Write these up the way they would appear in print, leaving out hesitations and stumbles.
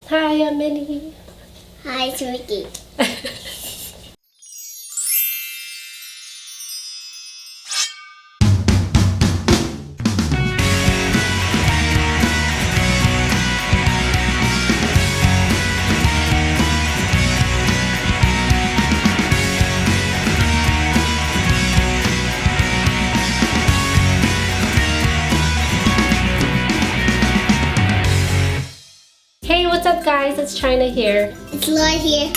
Hi, I'm Minnie. Hi, it's Mickey. Hey, what's up guys? It's China here. It's Laura here.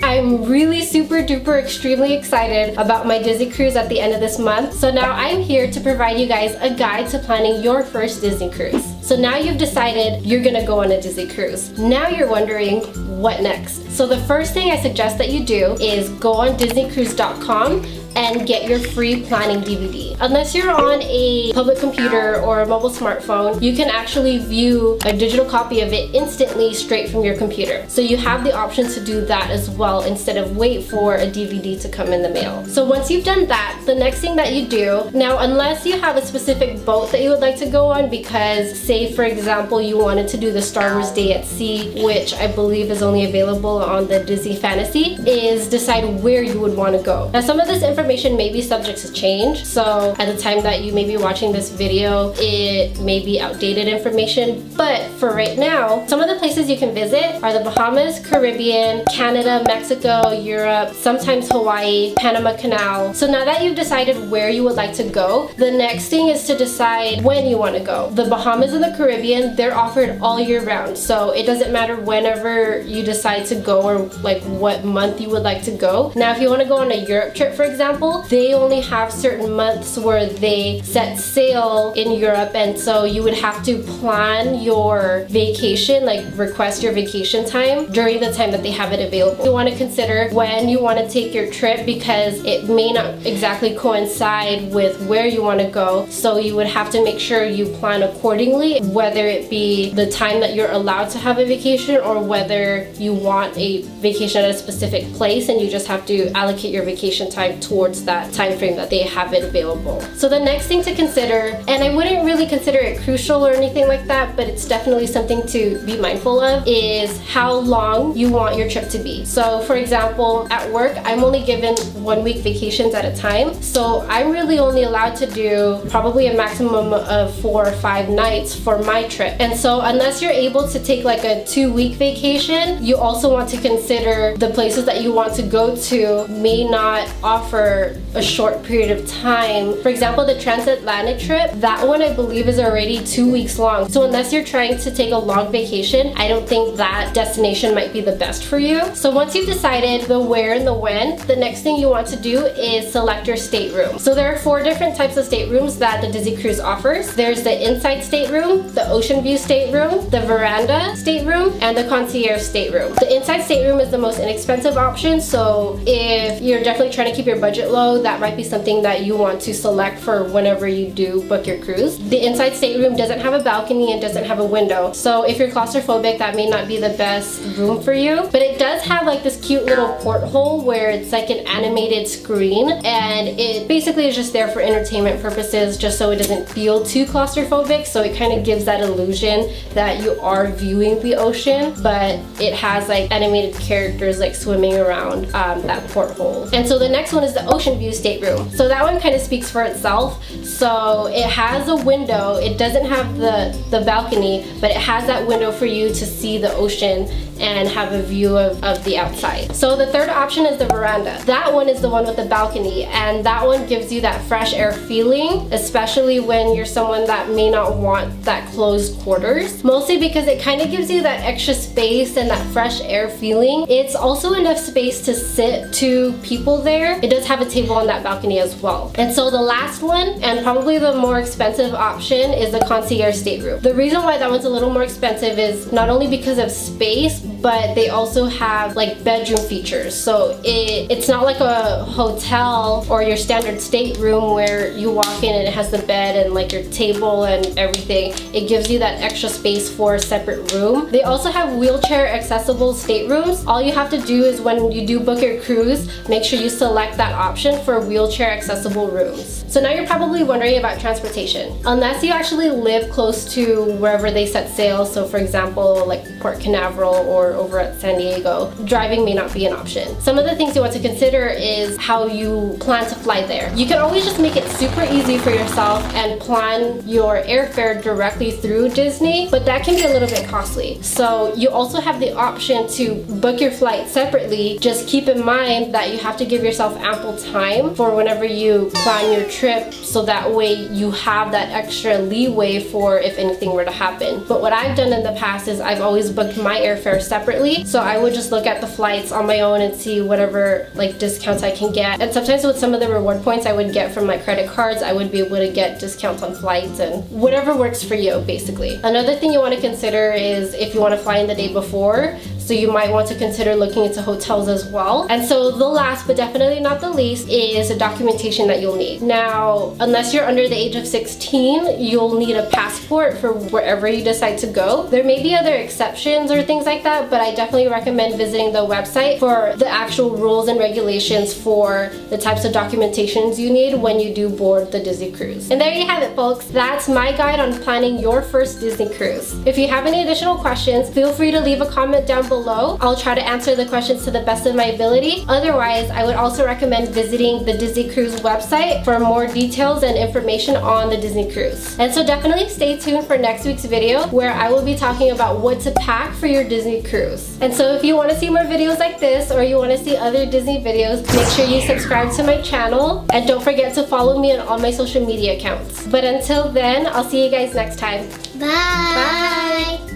I'm really super duper extremely excited about my Disney cruise at the end of this month. So now I'm here to provide you guys a guide to planning your first Disney cruise. So now you've decided you're gonna go on a Disney cruise. Now you're wondering what next. So the first thing I suggest that you do is go on disneycruise.com and get your free planning DVD. Unless you're on a public computer or a mobile smartphone, you can actually view a digital copy of it instantly straight from your computer. So you have the option to do that as well instead of wait for a DVD to come in the mail. So once you've done that, the next thing that you do, now unless you have a specific boat that you would like to go on because say for example you wanted to do the Star Wars Day at Sea, which I believe is only available on the Disney Fantasy, is decide where you would want to go. Now some of this information may be subject to change, so at the time that you may be watching this video it may be outdated information, but for right now some of the places you can visit are the Bahamas, Caribbean, Canada, Mexico, Europe, sometimes Hawaii, Panama Canal. So now that you've decided where you would like to go, the next thing is to decide when you want to go. The Bahamas and the Caribbean, they're offered all year round, so it doesn't matter whenever you decide to go or like what month you would like to go. Now if you want to go on a Europe trip for example, they only have certain months where they set sail in Europe, and so you would have to plan your vacation, like request your vacation time during the time that they have it available. You want to consider when you want to take your trip because it may not exactly coincide with where you want to go, so you would have to make sure you plan accordingly, whether it be the time that you're allowed to have a vacation or whether you want a vacation at a specific place and you just have to allocate your vacation time towards that time frame that they have it available. So the next thing to consider, and I wouldn't really consider it crucial or anything like that, but it's definitely something to be mindful of, is how long you want your trip to be. So for example, at work I'm only given 1 week vacations at a time, so I'm really only allowed to do probably a maximum of 4 or 5 nights for my trip. And so unless you're able to take like a 2-week vacation, you also want to consider the places that you want to go to may not offer a short period of time. For example, the transatlantic trip, that one I believe is already 2 weeks long. So unless you're trying to take a long vacation, I don't think that destination might be the best for you. So once you've decided the where and the when, the next thing you want to do is select your stateroom. So there are 4 different types of staterooms that the Disney Cruise offers. There's the inside stateroom, the ocean view stateroom, the veranda stateroom, and the concierge stateroom. The inside stateroom is the most inexpensive option, so if you're definitely trying to keep your budget low, that might be something that you want to select for whenever you do book your cruise. The inside stateroom doesn't have a balcony and doesn't have a window, so if you're claustrophobic that may not be the best room for you, but it does have like this cute little porthole where it's like an animated screen, and it basically is just there for entertainment purposes, just so it doesn't feel too claustrophobic. So it kind of gives that illusion that you are viewing the ocean, but it has like animated characters like swimming around that porthole. And so the next one is the ocean view stateroom. So that one kind of speaks for itself. So it has a window. It doesn't have the balcony, but it has that window for you to see the ocean and have a view of the outside. So the third option is the veranda. That one is the one with the balcony, and that one gives you that fresh air feeling, especially when you're someone that may not want that closed quarters, mostly because it kind of gives you that extra space and that fresh air feeling. It's also enough space to sit 2 people there. It does have a table on that balcony as well. And so the last one, and probably the more expensive option, is the concierge stateroom. The reason why that one's a little more expensive is not only because of space, but they also have like bedroom features. So it's not like a hotel or your standard stateroom where you walk in and it has the bed and like your table and everything. It gives you that extra space for a separate room. They also have wheelchair accessible staterooms. All you have to do is when you do book your cruise, make sure you select that option for wheelchair accessible rooms. So now you're probably wondering about transportation. Unless you actually live close to wherever they set sail, so for example like Port Canaveral or over at San Diego, driving may not be an option. Some of the things you want to consider is how you plan to fly there. You can always just make it super easy for yourself and plan your airfare directly through Disney, but that can be a little bit costly. So you also have the option to book your flight separately. Just keep in mind that you have to give yourself ample time for whenever you plan your trip, so that way you have that extra leeway for if anything were to happen. But what I've done in the past is I've always booked my airfare separately, so I would just look at the flights on my own and see whatever like discounts I can get. And sometimes with some of the reward points I would get from my credit cards, I would be able to get discounts on flights and whatever works for you basically. Another thing you want to consider is if you want to fly in the day before, so you might want to consider looking into hotels as well. And so the last but definitely not the least is the documentation that you'll need. Now, unless you're under the age of 16, you'll need a passport for wherever you decide to go. There may be other exceptions or things like that, but I definitely recommend visiting the website for the actual rules and regulations for the types of documentations you need when you do board the Disney cruise. And there you have it, folks. That's my guide on planning your first Disney cruise. If you have any additional questions, feel free to leave a comment down below. I'll try to answer the questions to the best of my ability. Otherwise, I would also recommend visiting the Disney Cruise website for more details and information on the Disney Cruise. And so definitely stay tuned for next week's video where I will be talking about what to pack for your Disney cruise. And so if you want to see more videos like this or you want to see other Disney videos, make sure you subscribe to my channel and don't forget to follow me on all my social media accounts. But until then, I'll see you guys next time. Bye. Bye!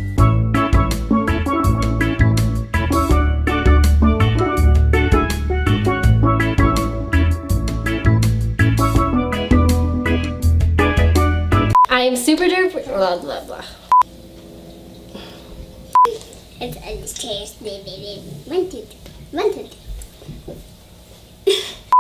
I'm super duper blah blah blah. It's a chase, baby. 1, 2, 3. 1, 2, 3.